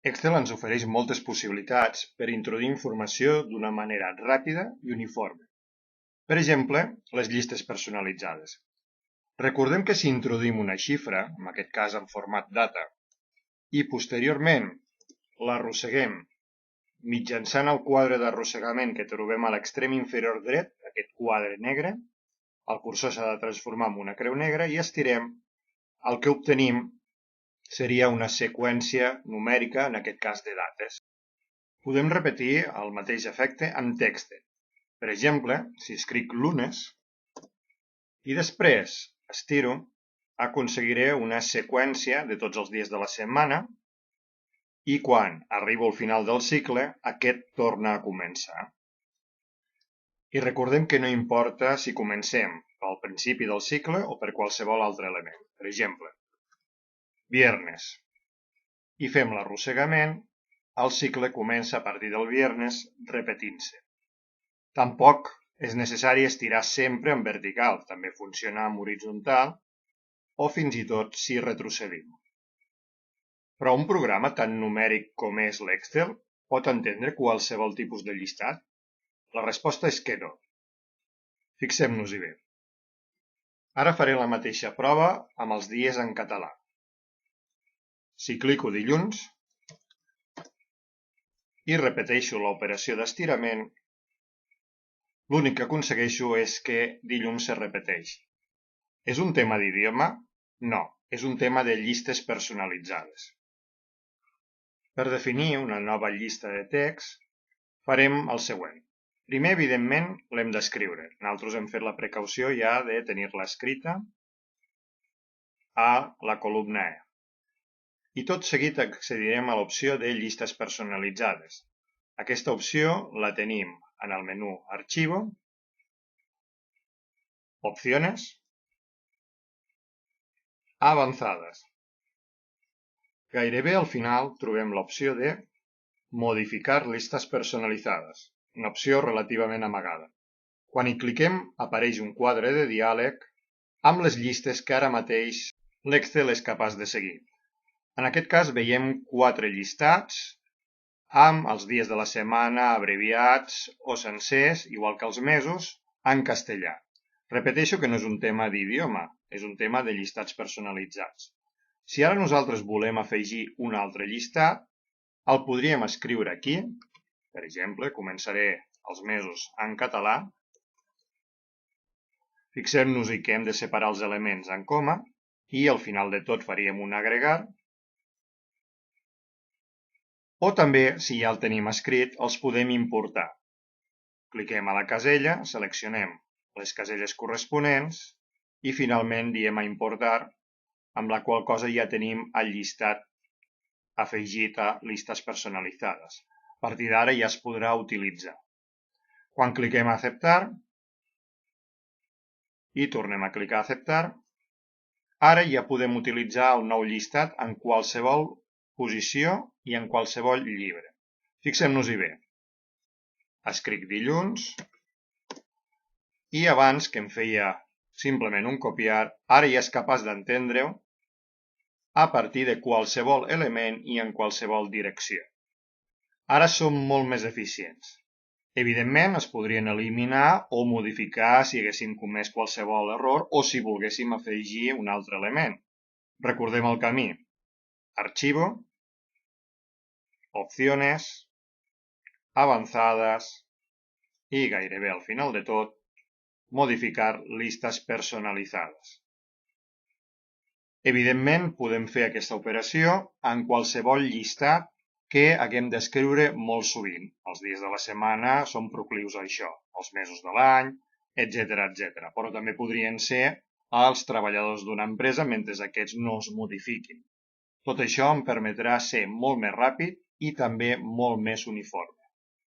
Excel ens ofereix moltes possibilitats per introduir informació d'una manera ràpida i uniforme. Per exemple, les llistes personalitzades. Recordem que si introduïm una xifra, en aquest cas en format data, i posteriorment l'arrosseguem mitjançant el quadre d'arrossegament que trobem a l'extrem inferior dret, aquest quadre negre, el cursor s'ha de transformar en una creu negra i estirem, el que obtenim seria una seqüència numèrica, en aquest cas de dates. Podem repetir el mateix efecte amb text. Per exemple, si escric lunes i després estiro, aconseguiré una seqüència de tots els dies de la setmana i quan arribo al final del cicle, aquest torna a començar. I recordem que no importa si comencem pel principi del cicle o per qualsevol altre element. Per exemple, viernes, i fem l'arrossegament, el cicle comença a partir del viernes repetint-se. Tampoc és necessari estirar sempre en vertical, també funciona en horitzontal o fins i tot si retrocedim. Però un programa tan numèric com és l'Excel pot entendre qualsevol tipus de llistat? La resposta és que no. Fixem-nos-hi bé. Ara faré la mateixa prova amb els dies en català. Si clico dilluns i repeteixo l'operació d'estirament, l'únic que aconsegueixo és que dilluns se repeteix. És un tema d'idioma? No, és un tema de llistes personalitzades. Per definir una nova llista de text, farem el següent. Primer, evidentment, l'hem d'escriure. Nosaltres hem fet la precaució ja de tenir-la escrita a la columna E. I tot seguit accedirem a l'opció de llistes personalitzades. Aquesta opció la tenim en el menú Archivo, Opciones, Avanzadas. Gairebé al final trobem l'opció de Modificar listes personalitzades, una opció relativament amagada. Quan hi cliquem apareix un quadre de diàleg amb les llistes que ara mateix l'Excel és capaç de seguir. En aquest cas veiem 4 llistats amb els dies de la setmana abreviats o sencers, igual que els mesos, en castellà. Repeteixo que no és un tema d'idioma, és un tema de llistats personalitzats. Si ara nosaltres volem afegir un altre llistat, el podríem escriure aquí. Per exemple, començaré els mesos en català. Fixem-nos-hi que hem de separar els elements en coma i al final de tot faríem un agregat. O també, si ja el tenim escrit, els podem importar. Cliquem a la casella, seleccionem les caselles corresponents i finalment diem a importar, amb la qual cosa ja tenim el llistat afegit a llistes personalitzades. A partir d'ara ja es podrà utilitzar. Quan cliquem a acceptar i tornem a clicar a acceptar, ara ja podem utilitzar el nou llistat en qualsevol posició i en qualsevol llibre. Fixem-nos-hi bé. Escric dilluns i abans que em feia simplement un copiar, ara ja és capaç d'entendre-ho a partir de qualsevol element i en qualsevol direcció. Ara som molt més eficients. Evidentment es podrien eliminar o modificar si haguéssim comès qualsevol error o si volguéssim afegir un altre element. Recordem el camí. Archivo, Opciones, Avanzadas i gairebé al final de tot, modificar listes personalitzades. Evidentment, podem fer aquesta operació en qualsevol llistat que haguem d'escriure molt sovint. Els dies de la setmana són proclius a això, els mesos de l'any, etc. Però també podrien ser els treballadors d'una empresa mentre aquests no es modifiquin. Tot això em permetrà ser molt més ràpid i també molt més uniforme.